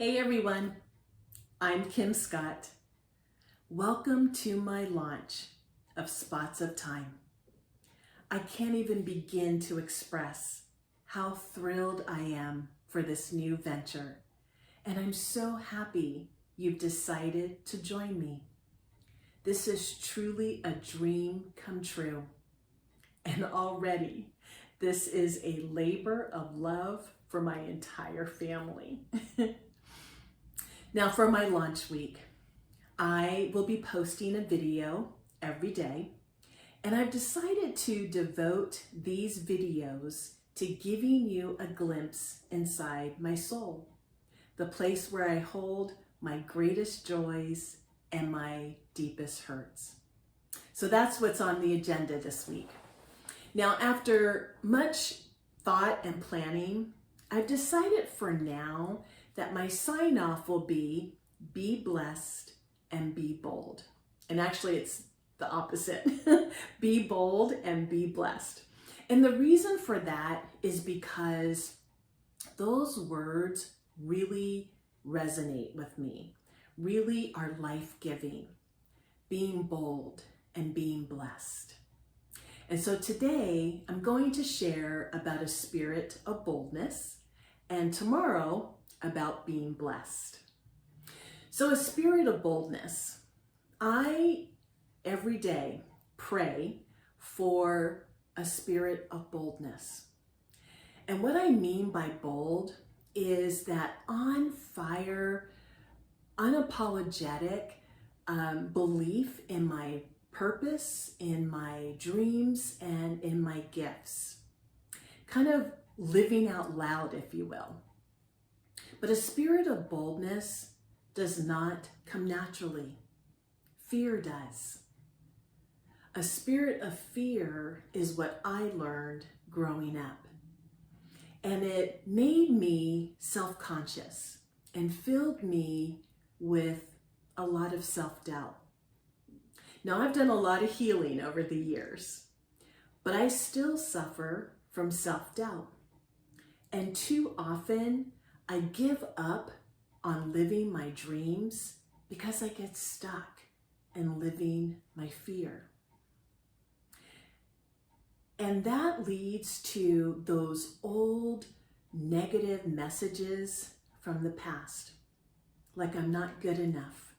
Hey everyone, I'm Kim Scott. Welcome to my launch of Spots of Time. I can't even begin to express how thrilled I am for this new venture, and I'm so happy you've decided to join me. This is truly a dream come true, and already this is a labor of love for my entire family. Now for my launch week, I will be posting a video every day, and I've decided to devote these videos to giving you a glimpse inside my soul, the place where I hold my greatest joys and my deepest hurts. So that's what's on the agenda this week. Now, after much thought and planning, I've decided for now that my sign-off will be blessed and be bold. And actually it's the opposite, be bold and be blessed. And the reason for that is because those words really resonate with me, really are life-giving, being bold and being blessed. And so today I'm going to share about a spirit of boldness, and tomorrow about being blessed. So a spirit of boldness. I every day pray for a spirit of boldness. And what I mean by bold is that on fire, unapologetic belief in my purpose, in my dreams, and in my gifts. Kind of living out loud, if you will. But a spirit of boldness does not come naturally. Fear does. A spirit of fear is what I learned growing up. And it made me self-conscious and filled me with a lot of self-doubt. Now, I've done a lot of healing over the years, but I still suffer from self-doubt. And too often, I give up on living my dreams because I get stuck in living my fear. And that leads to those old negative messages from the past, like I'm not good enough,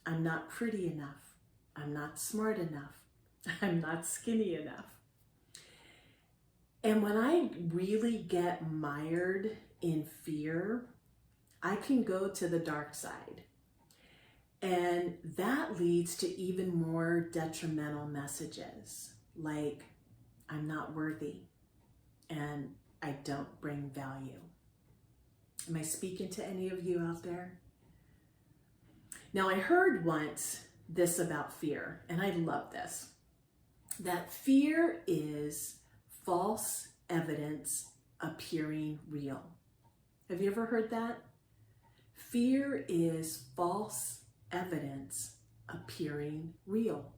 I'm not pretty enough, I'm not smart enough, I'm not skinny enough. And when I really get mired in fear, I can go to the dark side. And that leads to even more detrimental messages, like I'm not worthy and I don't bring value. Am I speaking to any of you out there? Now, I heard once this about fear, and I love this, that fear is false evidence appearing real. Have you ever heard that? Fear is false evidence appearing real.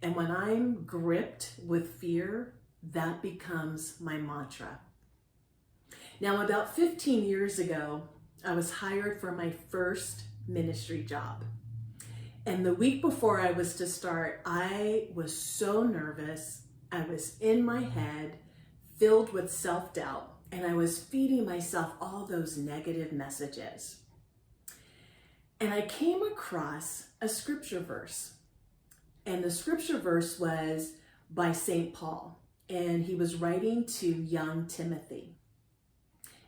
And when I'm gripped with fear, that becomes my mantra. Now, about 15 years ago, I was hired for my first ministry job. And the week before I was to start, I was so nervous. I was in my head, filled with self-doubt, and I was feeding myself all those negative messages. And I came across a scripture verse. And the scripture verse was by St. Paul, and he was writing to young Timothy.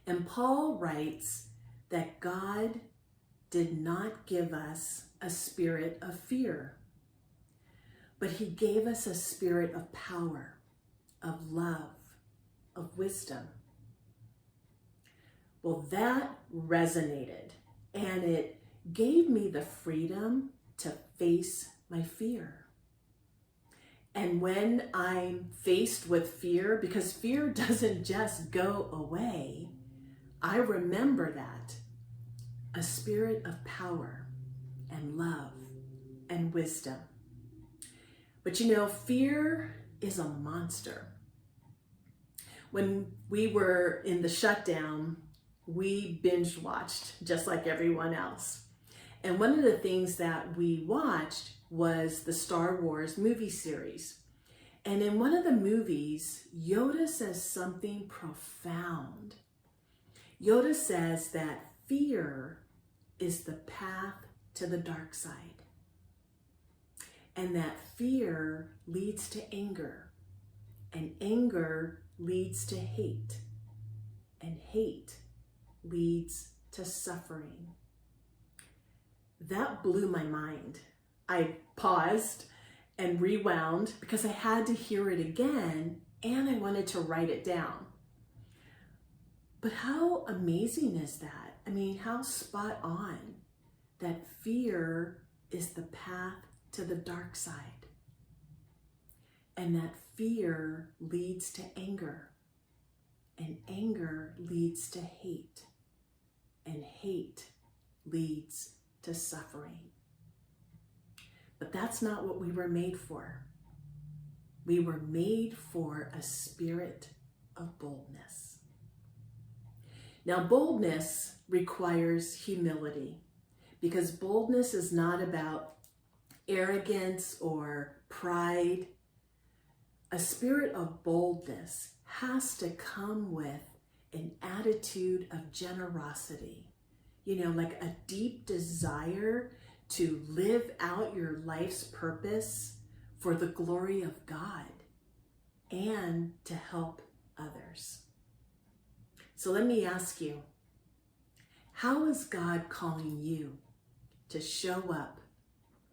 And Paul writes that God did not give us a spirit of fear, but he gave us a spirit of power, of love, of wisdom. Well, that resonated, and it gave me the freedom to face my fear. And when I'm faced with fear, because fear doesn't just go away, I remember that. A spirit of power and love and wisdom. But you know, fear is a monster. When we were in the shutdown, we binge watched just like everyone else. And one of the things that we watched was the Star Wars movie series. And in one of the movies, Yoda says something profound. Yoda says that fear is the path to the dark side. And that fear leads to anger. And anger leads to hate. And hate leads to suffering. That blew my mind. I paused and rewound because I had to hear it again and I wanted to write it down. But how amazing is that? I mean, how spot on that fear is the path to the dark side. And that fear leads to anger. And anger leads to hate. And hate leads to suffering. But that's not what we were made for. We were made for a spirit of boldness. Now, boldness requires humility, because boldness is not about arrogance or pride. A spirit of boldness has to come with an attitude of generosity. Like a deep desire to live out your life's purpose for the glory of God and to help others. So let me ask you, how is God calling you to show up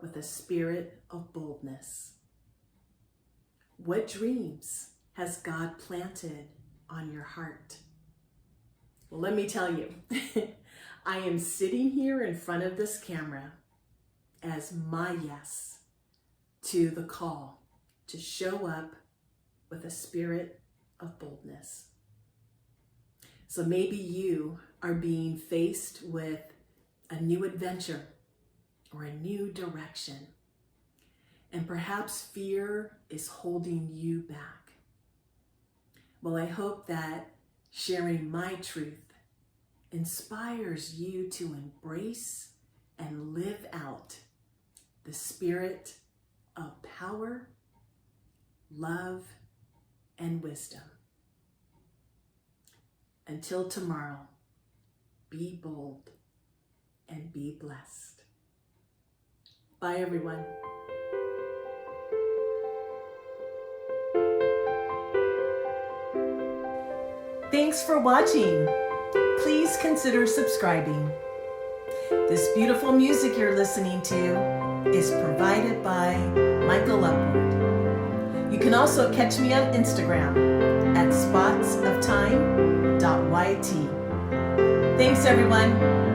with a spirit of boldness? What dreams has God planted on your heart? Well, let me tell you, I am sitting here in front of this camera as my yes to the call to show up with a spirit of boldness. So maybe you are being faced with a new adventure or a new direction, and perhaps fear is holding you back. Well, I hope that sharing my truth inspires you to embrace and live out the spirit of power, love, and wisdom. Until tomorrow, be bold and be blessed. Bye, everyone. Thanks for watching. Please consider subscribing. This beautiful music you're listening to is provided by Michael Upward. You can also catch me on Instagram at spotsoftime.yt. Thanks, everyone.